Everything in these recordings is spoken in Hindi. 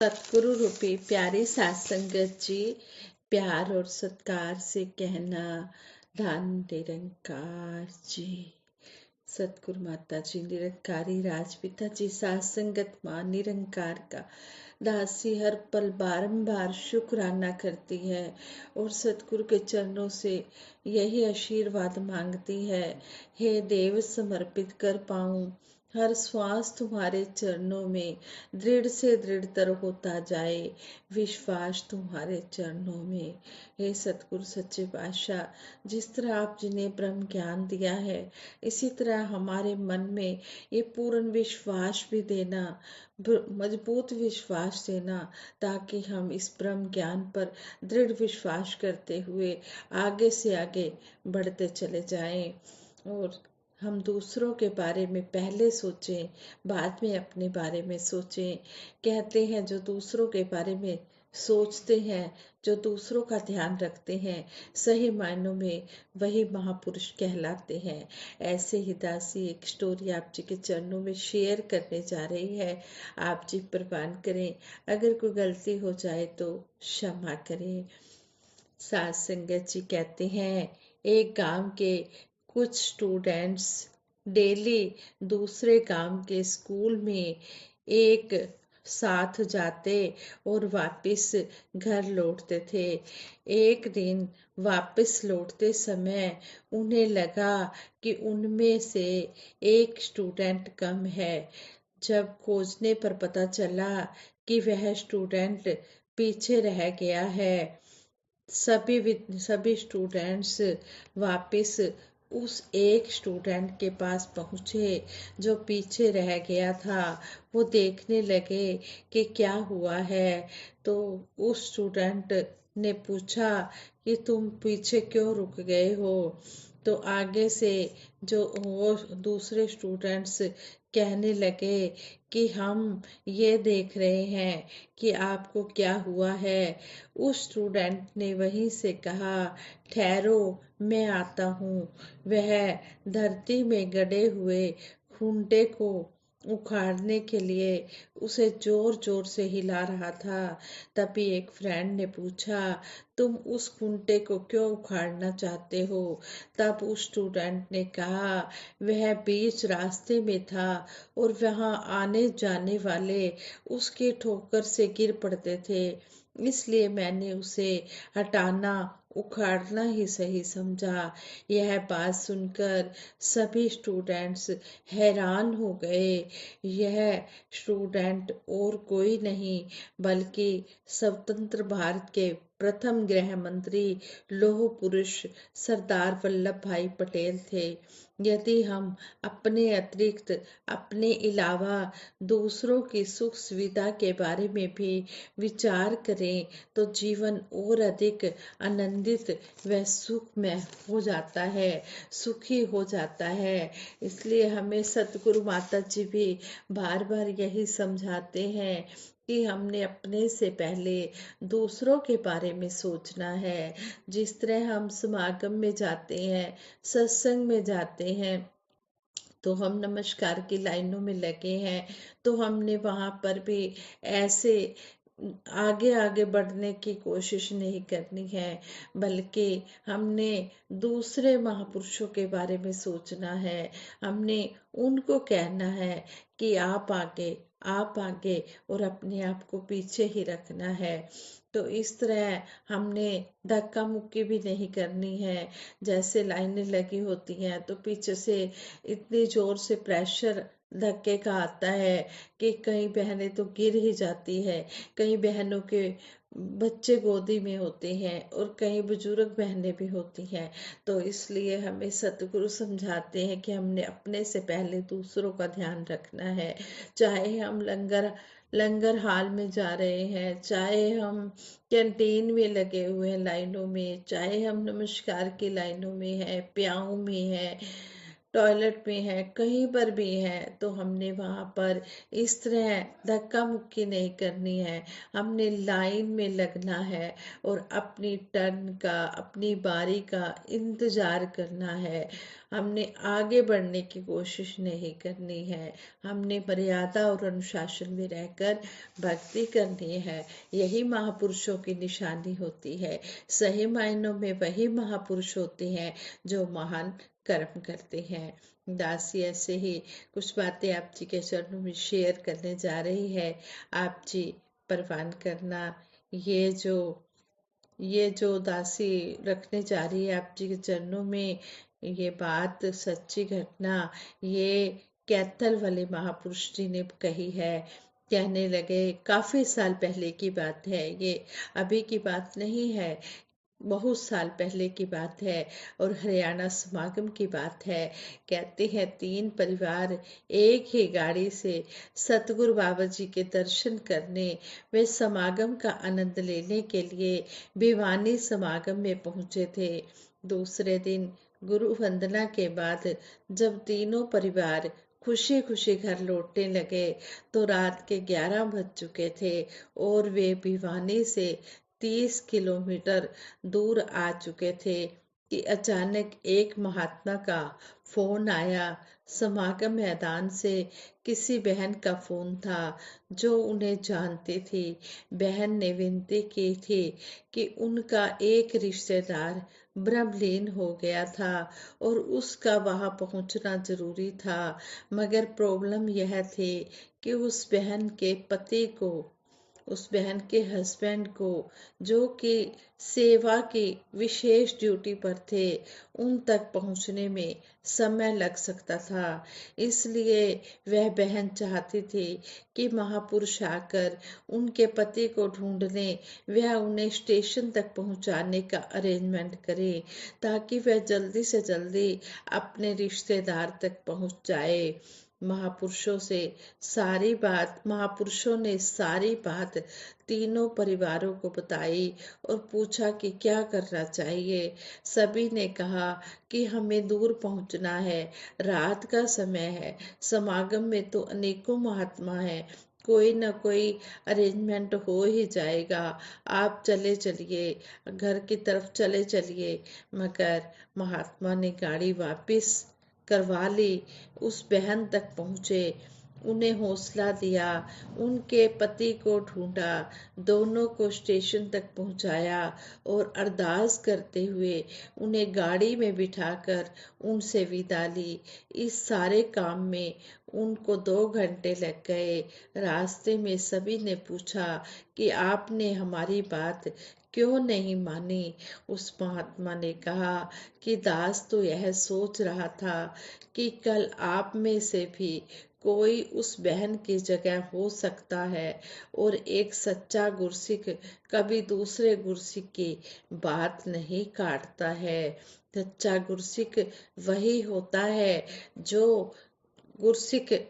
सतगुरु रूपी प्यारी सात संगत जी, प्यार और सत्कार से कहना, धन निरंकार जी। सतगुरु माता जी निरंकारी राजपिता जी, सात संगत मां निरंकार का दासी हर पल बारंबार शुक्राना करती है और सतगुरु के चरणों से यही आशीर्वाद मांगती है, हे देव समर्पित कर पाऊं हर श्वास तुम्हारे चरणों में दृढ़ से दृढ़तर होता जाए, विश्वास तुम्हारे चरणों में। हे सतगुरु सच्चे पातशाह, जिस तरह आप जिन्हें ब्रह्म ज्ञान दिया है, इसी तरह हमारे मन में ये पूर्ण विश्वास भी देना, मजबूत विश्वास देना, ताकि हम इस ब्रह्म ज्ञान पर दृढ़ विश्वास करते हुए आगे से आगे बढ़ते चले जाएं और हम दूसरों के बारे में पहले सोचें, बाद में अपने बारे में सोचें। कहते हैं जो दूसरों के बारे में सोचते हैं, जो दूसरों का ध्यान रखते हैं, सही मायनों में वही महापुरुष कहलाते हैं। ऐसे ही दासी एक स्टोरी आप जी के चरणों में शेयर करने जा रही है। आप जी प्रवान करें, अगर कोई गलती हो जाए तो क्षमा करें। सात संगत जी कहते हैं, एक गांव के कुछ स्टूडेंट्स डेली दूसरे गांव के स्कूल में एक साथ जाते और वापस घर लौटते थे। एक दिन वापस लौटते समय उन्हें लगा कि उनमें से एक स्टूडेंट कम है। जब खोजने पर पता चला कि वह स्टूडेंट पीछे रह गया है, सभी स्टूडेंट्स वापस उस एक स्टूडेंट के पास पहुंचे जो पीछे रह गया था। वो देखने लगे कि क्या हुआ है। तो उस स्टूडेंट ने पूछा कि तुम पीछे क्यों रुक गए हो। तो आगे से जो वो दूसरे स्टूडेंट्स कहने लगे कि हम ये देख रहे हैं कि आपको क्या हुआ है। उस स्टूडेंट ने वहीं से कहा, ठहरो मैं आता हूँ। वह धरती में गड़े हुए खूंटे को उखाड़ने के लिए उसे जोर जोर से हिला रहा था। तभी एक फ्रेंड ने पूछा, तुम उस खूंटे को क्यों उखाड़ना चाहते हो। तब उस स्टूडेंट ने कहा, वह बीच रास्ते में था और वहां आने जाने वाले उसकी ठोकर से गिर पड़ते थे, इसलिए मैंने उसे हटाना उखाड़ना ही सही समझा। यह बात सुनकर सभी स्टूडेंट्स हैरान हो गए। यह स्टूडेंट और कोई नहीं बल्कि स्वतंत्र भारत के प्रथम गृह मंत्री लौह पुरुष सरदार वल्लभ भाई पटेल थे। यदि हम अपने अतिरिक्त, अपने अलावा दूसरों की सुख सुविधा के बारे में भी विचार करें तो जीवन और अधिक आनंदित व सुखमय हो जाता है, सुखी हो जाता है। इसलिए हमें सतगुरु माता जी भी बार बार यही समझाते हैं कि हमने अपने से पहले दूसरों के बारे में सोचना है। जिस तरह हम समागम में जाते हैं, सत्संग में जाते हैं, तो हम नमस्कार की लाइनों में लगे हैं, तो हमने वहां पर भी ऐसे आगे आगे बढ़ने की कोशिश नहीं करनी है, बल्कि हमने दूसरे महापुरुषों के बारे में सोचना है। हमने उनको कहना है कि आप आगे और अपने आप को पीछे ही रखना है। तो इस तरह हमने धक्का मुक्की भी नहीं करनी है। जैसे लाइनें लगी होती हैं तो पीछे से इतनी जोर से प्रेशर धक्के का आता है कि कई बहनें तो गिर ही जाती है, कई बहनों के बच्चे गोदी में होते हैं और कई बुजुर्ग बहनें भी होती हैं। तो इसलिए हमें सतगुरु समझाते हैं कि हमने अपने से पहले दूसरों का ध्यान रखना है। चाहे हम लंगर हाल में जा रहे हैं, चाहे हम कैंटीन में लगे हुए हैं लाइनों में, चाहे हम नमस्कार की लाइनों में है, प्याऊ में है, टॉयलेट में है, कहीं पर भी है, तो हमने वहाँ पर इस तरह धक्का मुक्की नहीं करनी है। हमने लाइन में लगना है और अपनी टर्न का, अपनी बारी का इंतजार करना है। हमने आगे बढ़ने की कोशिश नहीं करनी है। हमने मर्यादा और अनुशासन में रहकर भक्ति करनी है। यही महापुरुषों की निशानी होती है। सही मायनों में वही महापुरुष होते हैं जो महान कर्म करते हैं। दासी ऐसे ही कुछ बातें आप जी के चरणों में शेयर करने जा रही है। आप जी परवान करना। ये जो दासी रखने जा रही है आप जी के चरणों में, ये बात सच्ची घटना ये कैथल वाले महापुरुष जी ने कही है। कहने लगे, काफी साल पहले की बात है ये, अभी की बात नहीं है, बहुत साल पहले की बात है और हरियाणा समागम की बात है। कहते हैं 3 परिवार एक ही गाड़ी से सतगुरु बाबा जी के दर्शन करने वे समागम का आनंद लेने के लिए भिवानी समागम में पहुंचे थे। दूसरे दिन गुरु वंदना के बाद जब तीनों परिवार खुशी खुशी घर लौटने लगे तो रात के 11 बज चुके थे और वे भिवानी से 30 किलोमीटर दूर आ चुके थे कि अचानक एक महात्मा का फोन आया। समागम मैदान से किसी बहन का फोन था जो उन्हें जानती थी। बहन ने विनती की थी कि उनका एक रिश्तेदार ब्रह्मलीन हो गया था और उसका वहां पहुंचना जरूरी था, मगर प्रॉब्लम यह थी कि उस बहन के हस्बैंड को, जो कि सेवा की विशेष ड्यूटी पर थे, उन तक पहुंचने में समय लग सकता था। इसलिए वह बहन चाहती थी कि महापुरुष आकर उनके पति को ढूंढने, वह उन्हें स्टेशन तक पहुंचाने का अरेंजमेंट करे ताकि वह जल्दी से जल्दी अपने रिश्तेदार तक पहुंच जाए। महापुरुषों ने सारी बात तीनों परिवारों को बताई और पूछा कि क्या करना चाहिए। सभी ने कहा कि हमें दूर पहुंचना है, रात का समय है, समागम में तो अनेकों महात्मा हैं, कोई न कोई अरेंजमेंट हो ही जाएगा, आप चले चलिए, घर की तरफ चले चलिए। मगर महात्मा ने गाड़ी वापस करवा ली, उस बहन तक पहुंचे, उन्हें हौसला दिया, उनके पति को ढूंढा, दोनों को स्टेशन तक पहुंचाया और अरदास करते हुए उन्हें गाड़ी में बिठाकर उनसे विदा ली। इस सारे काम में उनको 2 घंटे लग गए। रास्ते में सभी ने पूछा कि आपने हमारी बात क्यों नहीं मानी। उस महात्मा ने कहा कि दास तो यह सोच रहा था कि कल आप में से भी कोई उस बहन की जगह हो सकता है और एक सच्चा गुरसिख कभी दूसरे गुरसिख की बात नहीं काटता है। सच्चा गुरसिख वही होता है जो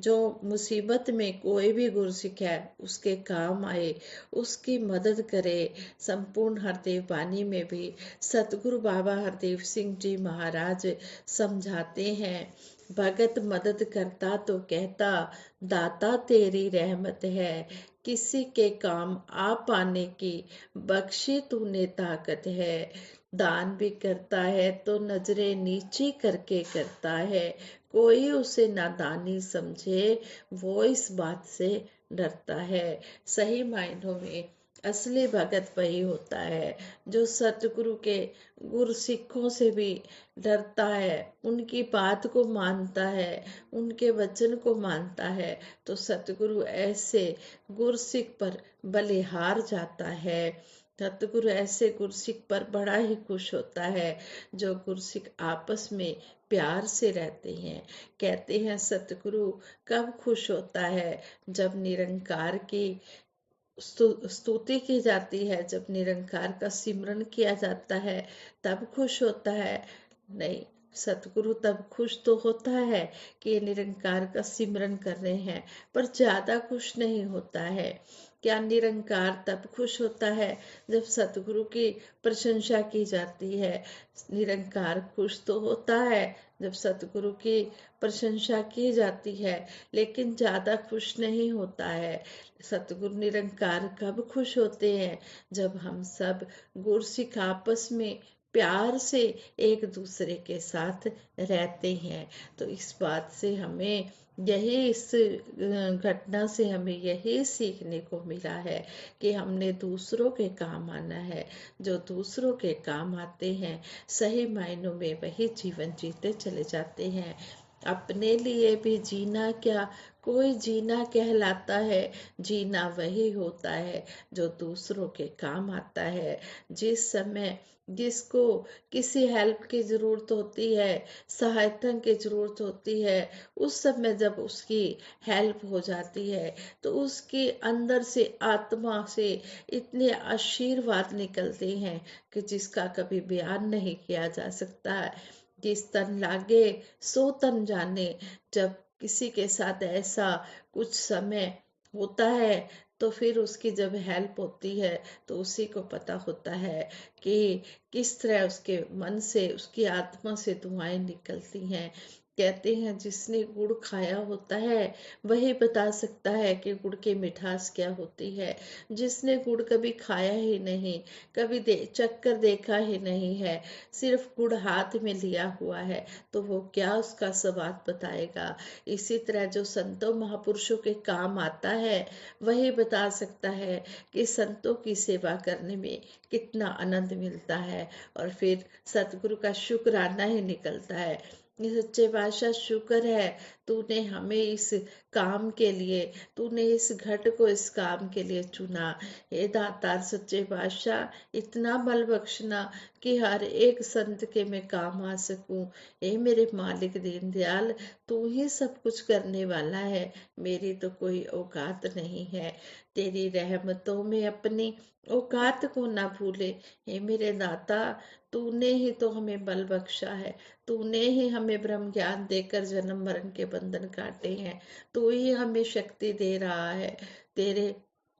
जो मुसीबत में कोई भी गुरसिख है उसके काम आए, उसकी मदद करे। संपूर्ण हरदेव वाणी में भी सतगुरु बाबा हरदेव सिंह जी महाराज समझाते हैं, भगत मदद करता तो कहता दाता तेरी रहमत है, किसी के काम आ पाने की बख्शी तूने ताकत है। दान भी करता है तो नजरें नीची करके करता है, कोई उसे नादानी समझे वो इस बात से डरता है। सही मायनों में असली भगत वही होता है जो सतगुरु के गुरु सिखों से भी डरता है, उनकी बात को मानता है, उनके वचन को मानता है। तो सतगुरु ऐसे गुरसिख पर बलिहार जाता है। सतगुरु ऐसे गुरसिख पर बड़ा ही खुश होता है जो गुरसिख आपस में प्यार से रहते हैं। कहते हैं सतगुरु कब खुश होता है, जब निरंकार की स्तुति की जाती है, जब निरंकार का सिमरन किया जाता है तब खुश होता है। नहीं, सतगुरु तब खुश तो होता है कि ये निरंकार का सिमरन कर रहे हैं, पर ज्यादा खुश नहीं होता है क्या निरंकार तब खुश होता है जब सतगुरु की प्रशंसा की जाती है? निरंकार खुश तो होता है जब सतगुरु की प्रशंसा की जाती है, लेकिन ज्यादा खुश नहीं होता है। सतगुरु निरंकार कब खुश होते हैं? जब हम सब गुरु सिख आपस में प्यार से एक दूसरे के साथ रहते हैं। तो इस बात से हमें यही, इस घटना से हमें यही सीखने को मिला है कि हमने दूसरों के काम आना है। जो दूसरों के काम आते हैं, सही मायनों में वही जीवन जीते चले जाते हैं। अपने लिए भी जीना क्या कोई जीना कहलाता है? जीना वही होता है जो दूसरों के काम आता है। जिस समय जिसको किसी हेल्प की जरूरत होती है, सहायता की जरूरत होती है, उस समय जब उसकी हेल्प हो जाती है तो उसके अंदर से, आत्मा से इतने आशीर्वाद निकलते हैं कि जिसका कभी बयान नहीं किया जा सकता। जिस तन लागे सो तन जाने। जब किसी के साथ ऐसा कुछ समय होता है तो फिर उसकी जब हेल्प होती है तो उसी को पता होता है कि किस तरह उसके मन से, उसकी आत्मा से दुआएं निकलती हैं। कहते हैं जिसने गुड़ खाया होता है वही बता सकता है कि गुड़ की मिठास क्या होती है। जिसने गुड़ कभी खाया ही नहीं, कभी चक्कर देखा ही नहीं है, सिर्फ गुड़ हाथ में लिया हुआ है, तो वो क्या उसका स्वाद बताएगा। इसी तरह जो संतों महापुरुषों के काम आता है वही बता सकता है कि संतों की सेवा करने में कितना आनंद मिलता है। और फिर सतगुरु का शुक्राना ही निकलता है। ये सच्चे बादशाह शुक्र है, तूने हमें इस काम के लिए, तूने इस घट को इस काम के लिए चुना। हे दातार सच्चे बादशाह, इतना बल बख्शना कि हर एक संत के मैं काम आ सकूं। हे मेरे मालिक दीनदयाल, तू ही सब कुछ करने वाला है, मेरी तो कोई औकात नहीं है। तेरी रहमतों में अपनी औकात को ना भूले। हे मेरे दाता, तूने ही तो हमें बल बख्शा है, तूने ही हमें ब्रह्म ज्ञान देकर जन्म मरण के बंधन काटे हैं, तू ही हमें शक्ति दे रहा है। तेरे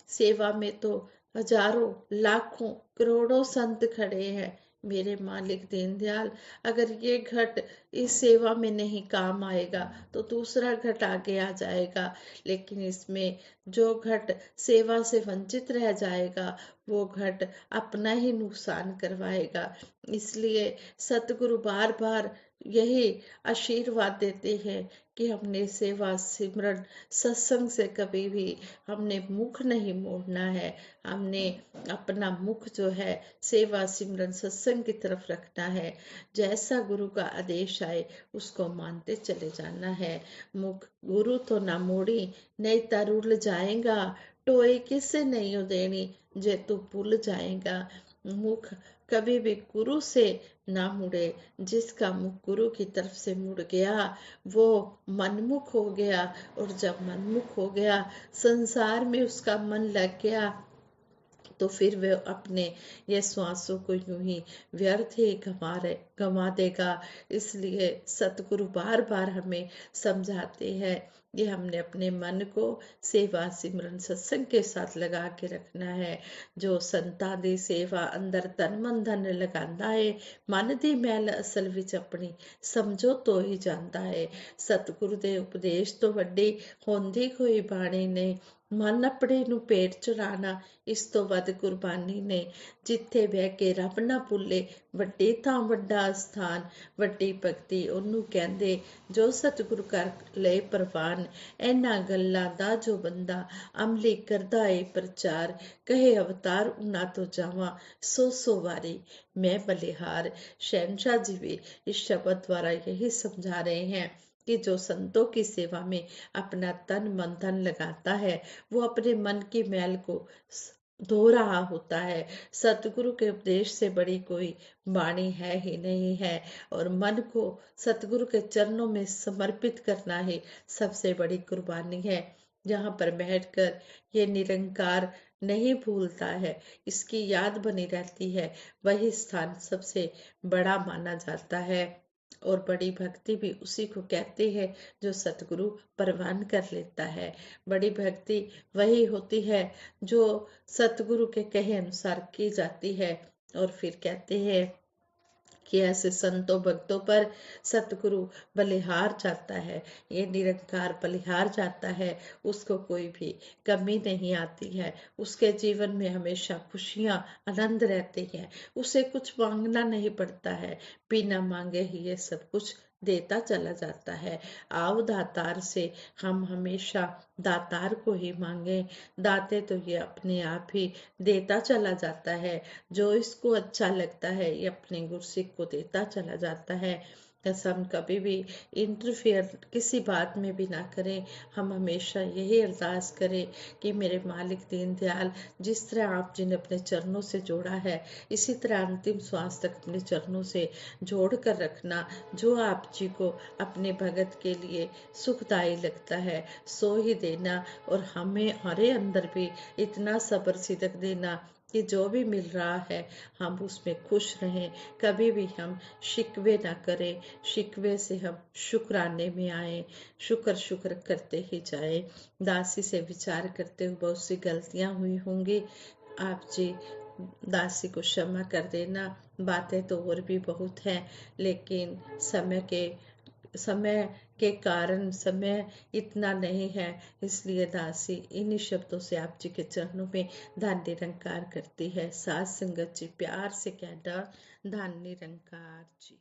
सेवा में तो हजारों, लाखों, करोड़ों संत खड़े हैं। मेरे मालिक दीनदयाल, अगर ये घट इस सेवा में नहीं काम आएगा तो दूसरा घट आगे आ जाएगा, लेकिन इसमें जो घट सेवा से वंचित रह जाएगा वो घट अपना ही नुकसान करवाएगा। इसलिए सतगुरु बार बार यही आशीर्वाद देते हैं कि हमने सेवा सिमरन सत्संग से कभी भी हमने मुख नहीं मोड़ना है। हमने अपना मुख जो है सेवा सिमरन सत्संग की तरफ रखना है। जैसा गुरु का आदेश आए उसको मानते चले जाना है। मुख गुरु तो ना मोड़ी, नहीं तरुल जाएगा, टोए किसे नहीं देनी, जे तू भूल जाएगा। मुख कभी भी गुरु से ना मुड़े। जिसका मुख गुरु की तरफ से मुड़ गया वो मनमुख हो गया, और जब मनमुख हो गया, संसार में उसका मन लग गया, तो फिर वह अपने ये श्वासों को यूं ही व्यर्थ ही गंवा देगा। इसलिए सतगुरु बार बार हमें समझाते हैं कि हमने अपने मन को सेवा सिमरन सत्संग के साथ लगा के रखना है। जो संतां दी सेवा अंदर तन मन धन लगांदा है, मन दी मैल असल विच अपनी समझो तो ही ਜਾਂਦਾ है। सतगुरु ਦੇ ਉਪਦੇਸ਼ ਤੋਂ ਵੱਡੀ ਹੁੰਦੀ ਕੋਈ ਬਾਣੀ ਨਹੀਂ। ਮਨ ਆਪਣੇ ਨੂੰ ਪੇਟ ਚੜਾਣਾ ਇਸ ਤੋਂ ਵੱਧ ਕੁਰਬਾਨੀ ਨੇ। ਜਿੱਥੇ ਬਹਿ ਕੇ ਰੱਬ ਨਾ ਭੁੱਲੇ, ਵੱਡੀ ਥਾਂ ਵੱਡਾ ਸਥਾਨ, ਵੱਡੀ ਭਗਤੀ ਉਹਨੂੰ ਕਹਿੰਦੇ ਜੋ ਸਤਿਗੁਰੂ ਕਰ ਲਏ ਪ੍ਰਵਾਨ। ਇਹਨਾਂ ਗੱਲਾਂ ਦਾ ਜੋ ਬੰਦਾ ਅਮਲੀ ਕਰਦਾ ਏ ਪ੍ਰਚਾਰ, ਕਹੇ ਅਵਤਾਰ ਉਹਨਾਂ ਤੋਂ ਜਾਵਾਂ सौ सौ वारी मैं बलिहार। शहनशाह जी भी इस शब्द द्वारा यही समझा रहे हैं कि जो संतों की सेवा में अपना तन मन धन लगाता है वो अपने मन की मैल को धो रहा होता है। सतगुरु के उपदेश से बड़ी कोई वाणी है ही नहीं है, और मन को सतगुरु के चरणों में समर्पित करना ही सबसे बड़ी कुर्बानी है। जहाँ पर बैठकर ये निरंकार नहीं भूलता है, इसकी याद बनी रहती है, वही स्थान सबसे बड़ा माना जाता है। और बड़ी भक्ति भी उसी को कहते हैं जो सतगुरु परवान कर लेता है। बड़ी भक्ति वही होती है जो सतगुरु के कहे अनुसार की जाती है। और फिर कहते हैं कि ऐसे संतों भक्तों पर सतगुरु बलिहार जाता है। ये निरंकार बलिहार जाता है, उसको कोई भी कमी नहीं आती है। उसके जीवन में हमेशा खुशियां आनंद रहते हैं। उसे कुछ मांगना नहीं पड़ता है, बिना मांगे ही ये सब कुछ देता चला जाता है। आओ दातार से हम हमेशा दातार को ही मांगे, दाते तो ये अपने आप ही देता चला जाता है। जो इसको अच्छा लगता है ये अपने गुरसिक को देता चला जाता है। हम कभी भी इंटरफेयर किसी बात में भी ना करें। हम हमेशा यही अरदास करें कि मेरे मालिक दीनदयाल, जिस तरह आप जिन्हें अपने चरणों से जोड़ा है, इसी तरह अंतिम श्वास तक अपने चरणों से जोड़ कर रखना। जो आप जी को अपने भगत के लिए सुखदायी लगता है सो ही देना, और हमें हमारे अंदर भी इतना सब्र सिदक देना कि जो भी मिल रहा है हम उसमें खुश रहें। कभी भी हम शिकवे ना करें, शिकवे से हम शुक्राने में आए, शुक्र शुक्र करते ही जाए। दासी से विचार करते हुए बहुत सी गलतियां हुई होंगी, आप जी दासी को क्षमा कर देना। बातें तो और भी बहुत हैं, लेकिन समय के कारण समय इतना नहीं है, इसलिए दासी इन्हीं शब्दों से आप जी के चरणों में धन निरंकार करती है। साथ संगत जी प्यार से कहना, धन निरंकार जी।